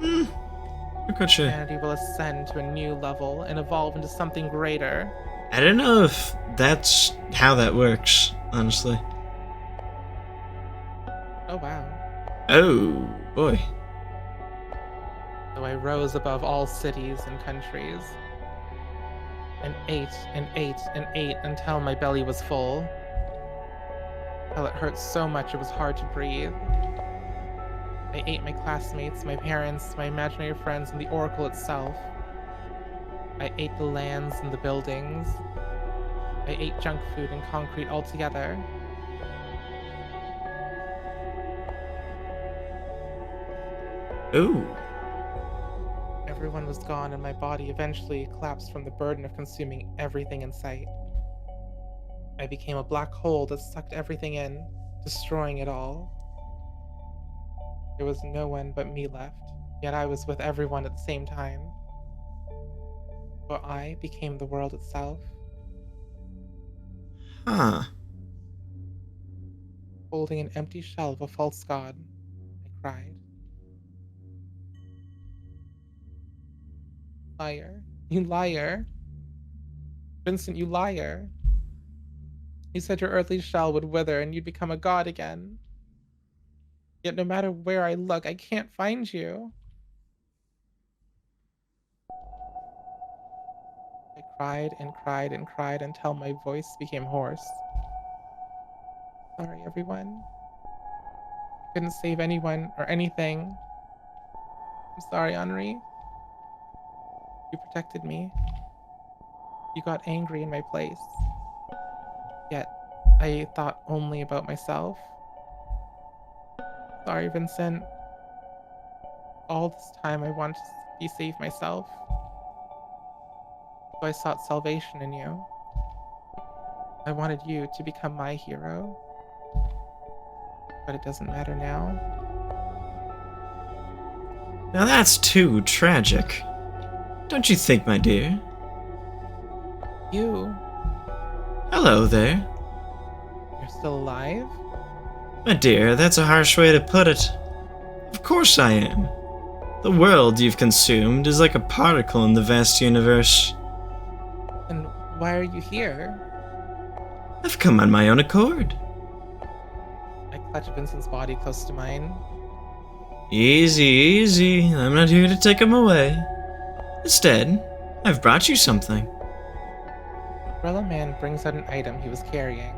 I'm quite sure. Humanity will ascend to a new level and evolve into something greater. I don't know if that's how that works, honestly. Oh wow. Oh, boy. So I rose above all cities and countries, and ate and ate and ate until my belly was full. Till it hurt so much it was hard to breathe. I ate my classmates, my parents, my imaginary friends, and the Oracle itself. I ate the lands and the buildings. I ate junk food and concrete altogether. Ooh. Everyone was gone, and my body eventually collapsed from the burden of consuming everything in sight. I became a black hole that sucked everything in, destroying it all. There was no one but me left, yet I was with everyone at the same time. So I became the world itself. Huh. Holding an empty shell of a false god, I cried. Liar. You liar. Vincent, you liar. You said your earthly shell would wither and you'd become a god again. Yet no matter where I look, I can't find you. I cried and cried and cried until my voice became hoarse. Sorry, everyone. I couldn't save anyone or anything. I'm sorry, Henri. You protected me. You got angry in my place. Yet, I thought only about myself. Sorry, Vincent. All this time I wanted to be safe myself. So I sought salvation in you. I wanted you to become my hero. But it doesn't matter now. Now that's too tragic. Don't you think, my dear? You, Hello there. you're still alive? My dear, that's a harsh way to put it. Of course I am. The world you've consumed is like a particle in the vast universe. Then why are you here? I've come on my own accord. I clutch Vincent's body close to mine. Easy, easy. I'm not here to take him away. Instead, I've brought you something. Umbrella Man brings out an item he was carrying.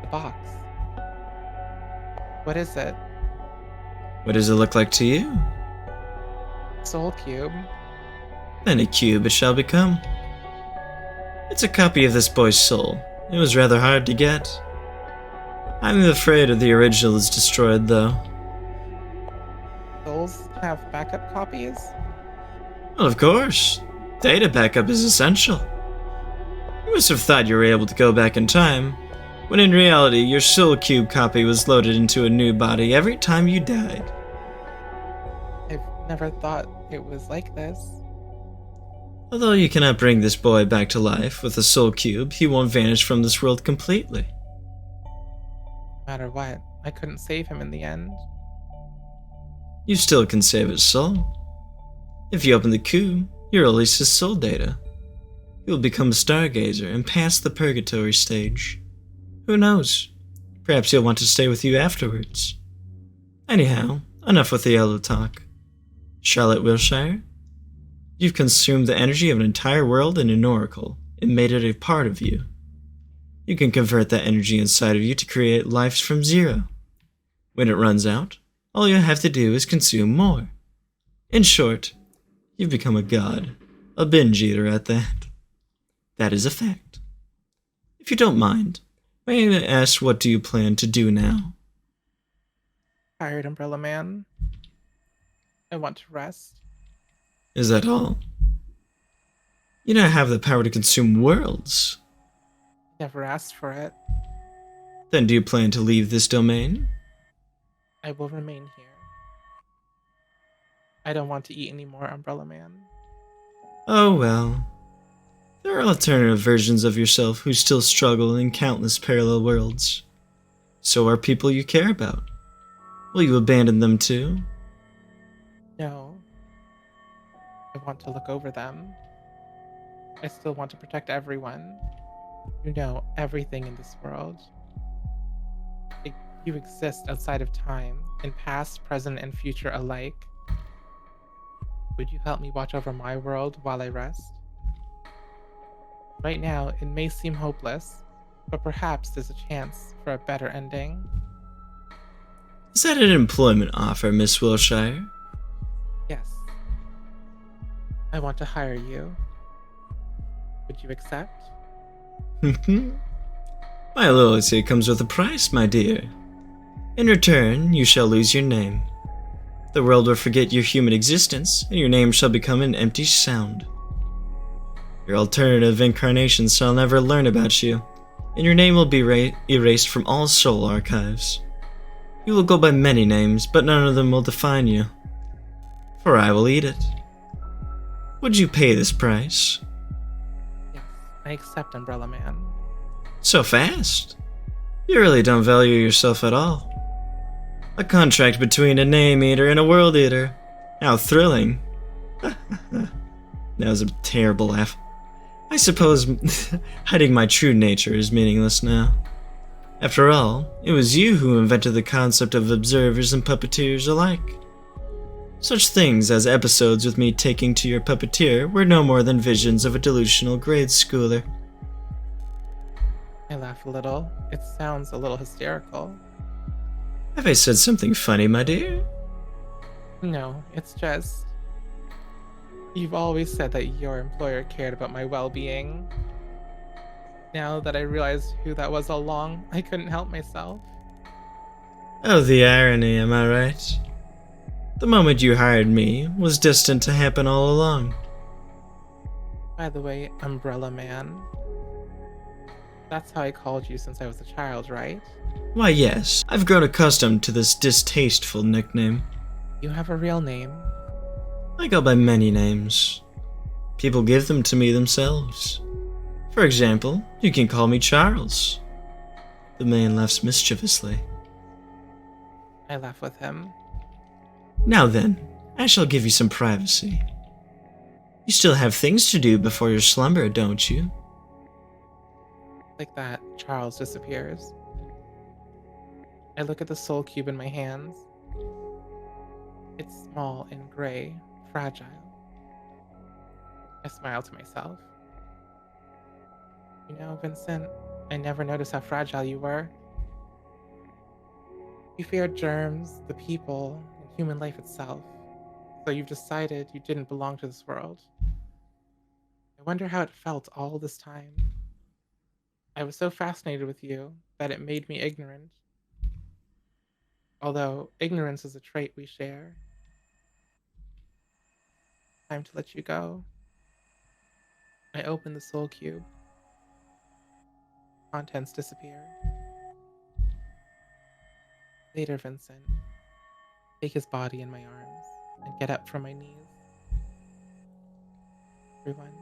The box. What is it? What does it look like to you? Soul Cube. Then a cube it shall become. It's a copy of this boy's soul. It was rather hard to get. I'm afraid the original is destroyed, though. Souls have backup copies? Well, of course. Data backup is essential. You must have thought you were able to go back in time, when in reality your soul cube copy was loaded into a new body every time you died. I've never thought it was like this. Although you cannot bring this boy back to life with a soul cube, he won't vanish from this world completely. No matter what, I couldn't save him in the end. You still can save his soul. If you open the cube, you release his soul data. He will become a stargazer and pass the purgatory stage. Who knows? Perhaps he'll want to stay with you afterwards. Anyhow, enough with the yellow talk. Charlotte Wilshire, you've consumed the energy of an entire world in an oracle and made it a part of you. You can convert that energy inside of you to create lives from zero. When it runs out, all you have to do is consume more. In short, you've become a god, a binge eater at that. That is a fact. If you don't mind, may I ask, what do you plan to do now? Tired, Umbrella Man. I want to rest. Is that all? You now have the power to consume worlds. Never asked for it. Then do you plan to leave this domain? I will remain here. I don't want to eat anymore, Umbrella Man. Oh well. There are alternative versions of yourself who still struggle in countless parallel worlds. So are people you care about. Will you abandon them too? No. I want to look over them. I still want to protect everyone. You know everything in this world. You exist outside of time, in past, present, and future alike. Would you help me watch over my world while I rest? Right now, it may seem hopeless, but perhaps there's a chance for a better ending. Is that an employment offer, Miss Wilshire? Yes. I want to hire you. Would you accept? My loyalty comes with a price, my dear. In return, you shall lose your name. The world will forget your human existence, and your name shall become an empty sound. Your alternative incarnations shall never learn about you, and your name will be erased from all soul archives. You will go by many names, but none of them will define you. For I will eat it. Would you pay this price? Yes, I accept, Umbrella Man. So fast? You really don't value yourself at all. A contract between a name eater and a world eater. How thrilling. That was a terrible laugh. I suppose hiding my true nature is meaningless now. After all, it was you who invented the concept of observers and puppeteers alike. Such things as episodes with me taking to your puppeteer were no more than visions of a delusional grade schooler. I laugh a little. It sounds a little hysterical. Have I said something funny, my dear? No, it's just... You've always said that your employer cared about my well-being. Now that I realized who that was all along, I couldn't help myself. Oh, the irony, am I right? The moment you hired me was destined to happen all along. By the way, Umbrella Man. That's how I called you since I was a child, right? Why, yes, I've grown accustomed to this distasteful nickname. You have a real name. I go by many names. People give them to me themselves. For example, you can call me Charles. The man laughs mischievously. I laugh with him. Now then, I shall give you some privacy. You still have things to do before your slumber, don't you? Like that, Charles disappears. I look at the soul cube in my hands. It's small and gray, fragile. I smile to myself. You know, Vincent, I never noticed how fragile you were. You feared germs, the people, and human life itself. So you've decided you didn't belong to this world. I wonder how it felt all this time. I was so fascinated with you that it made me ignorant. Although ignorance is a trait we share. Time to let you go. I open the soul cube. Contents disappear. Later, Vincent. Take his body in my arms and get up from my knees. Everyone,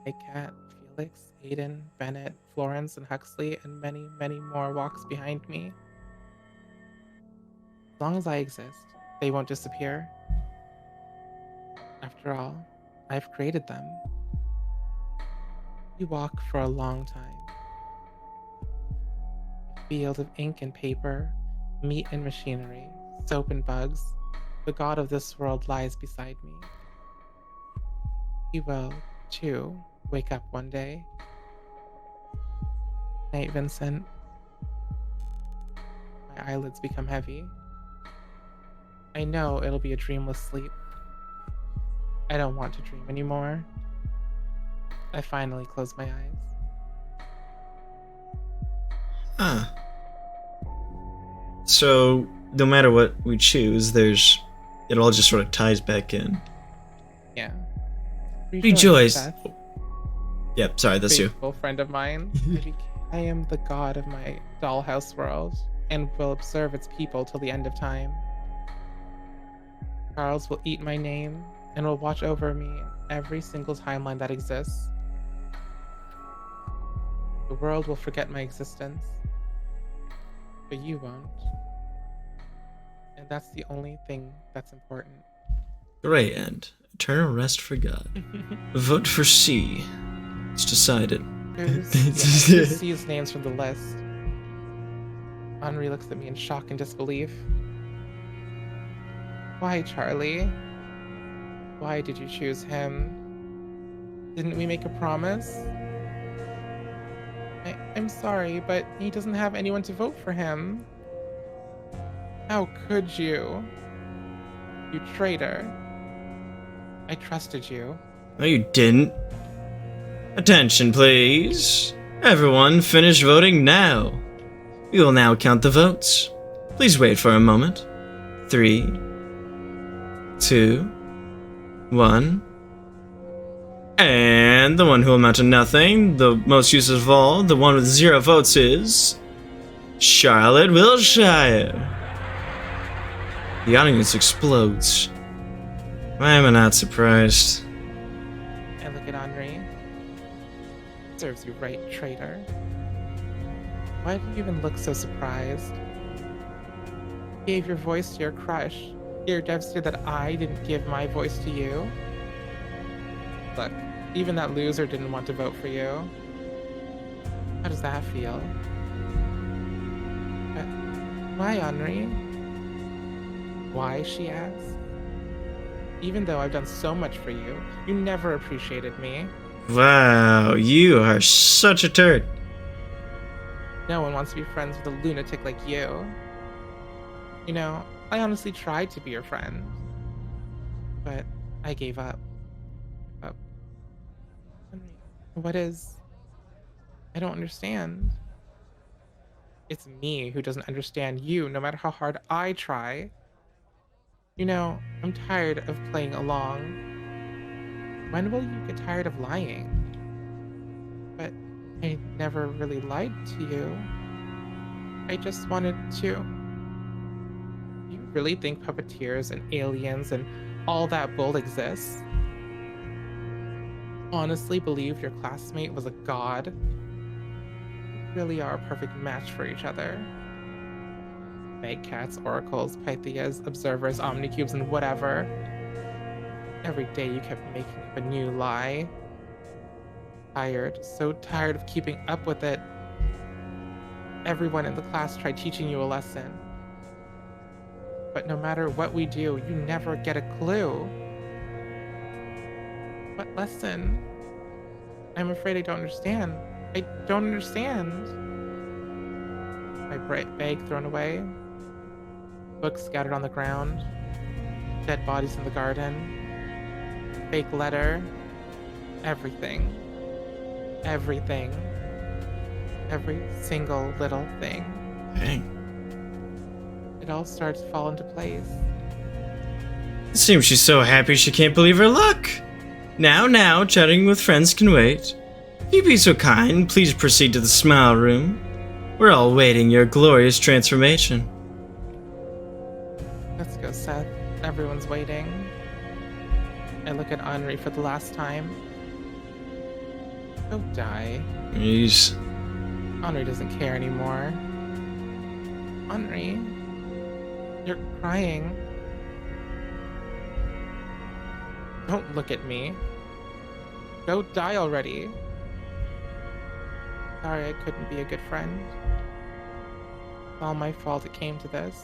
my cat, Felix, Aiden, Bennett, Florence, and Huxley, and many, many more walks behind me. As long as I exist, they won't disappear. After all, I've created them. We walk for a long time. A field of ink and paper, meat and machinery, soap and bugs. The god of this world lies beside me. He will, too, wake up one day. Night, Vincent. My eyelids become heavy. I know it'll be a dreamless sleep. I don't want to dream anymore. I finally close my eyes. Ah. So, no matter what we choose, it all just sort of ties back in. Yeah. Rejoice. Seth, Yep, sorry, that's you. faithful friend of mine. I am the god of my dollhouse world and will observe its people till the end of time. Charles will eat my name and will watch over me in every single timeline that exists. The world will forget my existence, but you won't. And that's the only thing that's important. Great, and eternal rest for God. Vote for C. It's decided. Who sees names from the list? Henri looks at me in shock and disbelief. Why, Charlie? Why did you choose him? Didn't we make a promise? I'm sorry, but he doesn't have anyone to vote for him. How could you? You traitor. I trusted you. No, you didn't. Attention, please. Everyone, finish voting now. We will now count the votes. Please wait for a moment. 3, 2, 1. And the one who will amount to nothing, the most useless of all, the one with 0 votes is... Charlotte Wilshire. The audience explodes. Why am I not surprised? I look at Henri. Serves you right, traitor. Why do you even look so surprised? You gave your voice to your crush. You're devastated that I didn't give my voice to you. Look, Even that loser didn't want to vote for you. How does that feel? But why, Henri? Why, she asks. Even though I've done so much for you, you never appreciated me. Wow, you are such a turd. No one wants to be friends with a lunatic like you. You know, I honestly tried to be your friend. But I gave up. Up. Henri, what is... I don't understand. It's me who doesn't understand you, no matter how hard I try. You know, I'm tired of playing along. When will you get tired of lying? But I never really lied to you. I just wanted to. You really think puppeteers and aliens and all that bull exists? Honestly believe your classmate was a god? You really are a perfect match for each other. Magcats, oracles, pythias, observers, omnicubes, and whatever. Every day you kept making up a new lie. Tired, so tired of keeping up with it. Everyone in the class tried teaching you a lesson. But no matter what we do, you never get a clue. What lesson? I'm afraid I don't understand. I don't understand. My bag thrown away. Books scattered on the ground. Dead bodies in the garden. Fake letter. Everything. Everything. Every single little thing. Dang. It all starts to fall into place. It seems she's so happy she can't believe her luck. Now, chatting with friends can wait. If you be so kind, please proceed to the smile room. We're all waiting your glorious transformation. Let's go, Seth. Everyone's waiting. I look at Henri for the last time. Go die. Jeez. Henri doesn't care anymore. Henri, you're crying. Don't look at me. Go die already. Sorry I couldn't be a good friend. It's all my fault it came to this.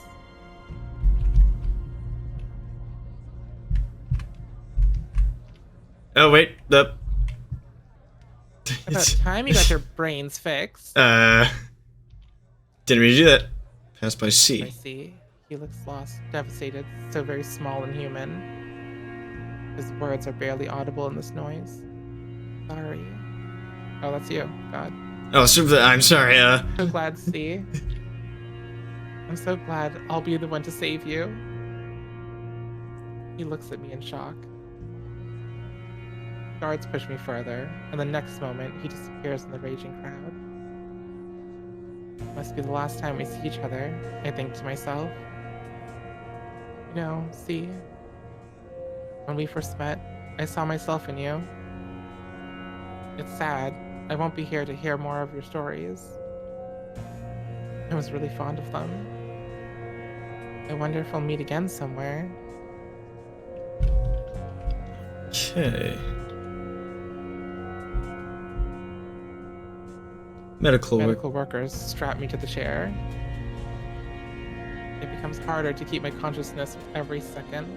Oh, wait. About time you got your brains fixed. Didn't mean to do that. Pass by I C. see. He looks lost, devastated, so very small and human. His words are barely audible in this noise. Sorry. Oh, that's you. God. Oh, I'm sorry, So glad, C. I'm so glad I'll be the one to save you. He looks at me in shock. Guards push me further, and the next moment, he disappears in the raging crowd. Must be the last time we see each other, I think to myself. You know, see, when we first met, I saw myself in you. It's sad. I won't be here to hear more of your stories. I was really fond of them. I wonder if we'll meet again somewhere. Okay. Medical work. Medical workers strap me to the chair. It becomes harder to keep my consciousness with every second.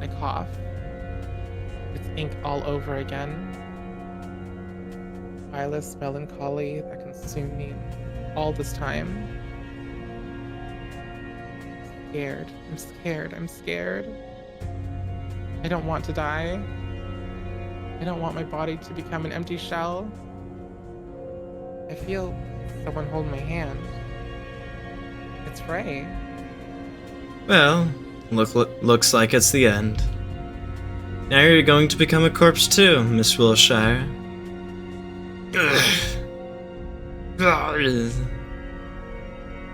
I cough. It's ink all over again. Eyeless melancholy that consumed me all this time. I'm scared. I'm scared. I'm scared. I don't want to die. I don't want my body to become an empty shell. I feel someone hold my hand. It's Ray. Well, looks like it's the end. Now you're going to become a corpse too, Miss Wilshire.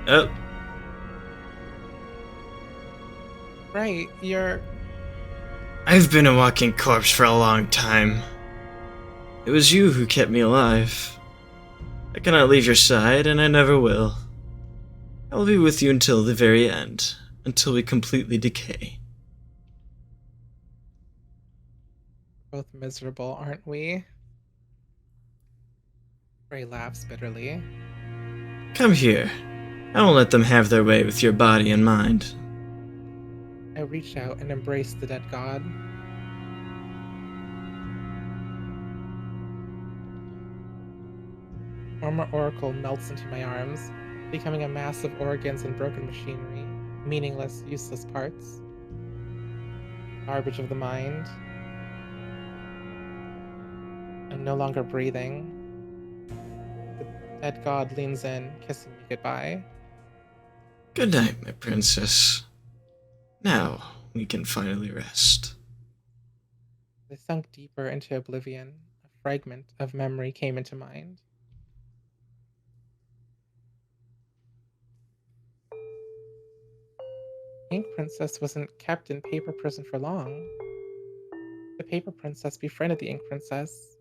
Oh. Ray, you're... I've been a walking corpse for a long time. It was you who kept me alive. I cannot leave your side, and I never will. I will be with you until the very end, until we completely decay. both miserable, aren't we? Ray laughs bitterly. Come here. I won't let them have their way with your body and mind. I reach out and embrace the dead god. Former Oracle melts into my arms, becoming a mass of organs and broken machinery, meaningless, useless parts. Garbage of the mind. I'm no longer breathing. The dead god leans in, kissing me goodbye. Good night, my princess. Now we can finally rest. As I sunk deeper into oblivion, a fragment of memory came into mind. Ink Princess wasn't kept in paper prison for long. The paper princess befriended the Ink Princess,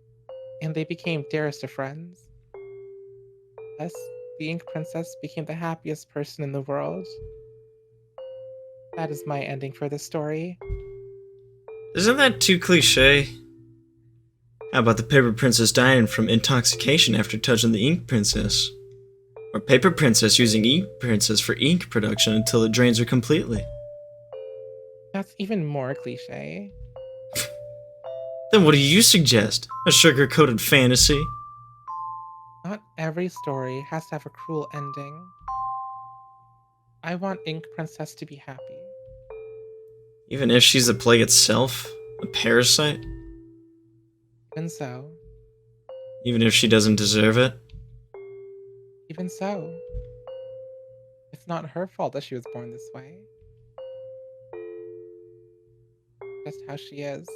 and they became dearest of friends. Thus, the Ink Princess became the happiest person in the world. That is my ending for this story. Isn't that too cliche? How about the Paper Princess dying from intoxication after touching the Ink Princess? Or Paper Princess using Ink Princess for ink production until it drains her completely? That's even more cliche. Then what do you suggest? A sugar-coated fantasy? Not every story has to have a cruel ending. I want Ink Princess to be happy. Even if she's the plague itself? A parasite? Even so. Even if she doesn't deserve it? Even so. It's not her fault that she was born this way. Just how she is.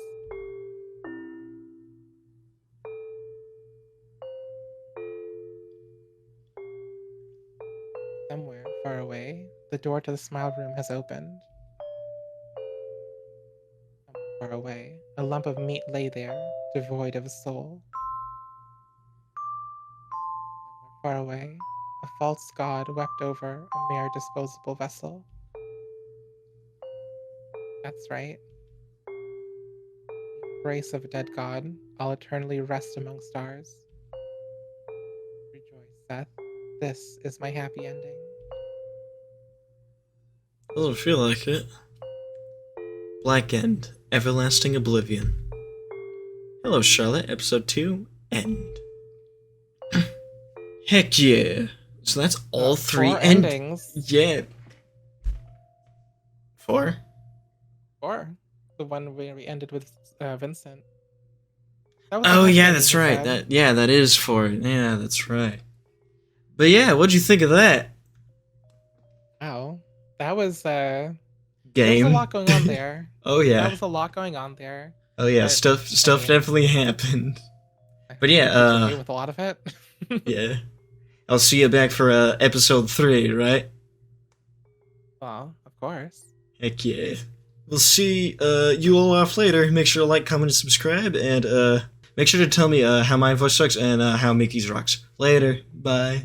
Somewhere far away, the door to the smile room has opened. Somewhere far away, a lump of meat lay there, devoid of a soul. Somewhere far away, a false god wept over a mere disposable vessel. That's right. The embrace of a dead god, I'll eternally rest among stars. Rejoice, Seth. This is my happy ending. Doesn't feel like it. Black End, Everlasting Oblivion. Hello, Charlotte, episode 2, end. Heck yeah. So that's all 3 4 endings. Yeah. 4? 4. The one where we ended with Vincent. That was Oh the yeah, happy that's ending, right. Seth. That is 4. Yeah, that's right. But yeah, what'd you think of that Wow. That was there game? was a lot going on there. Oh yeah. That was a lot going on there. Oh yeah, but, stuff I mean, definitely happened. I But think yeah, we was okay with a lot of it. Yeah. I'll see you back for episode 3, right? Well, of course. Heck yeah. We'll see you all off later. Make sure to like, comment, and subscribe, and make sure to tell me how my voice sucks and how Mickey's rocks. Later. Bye.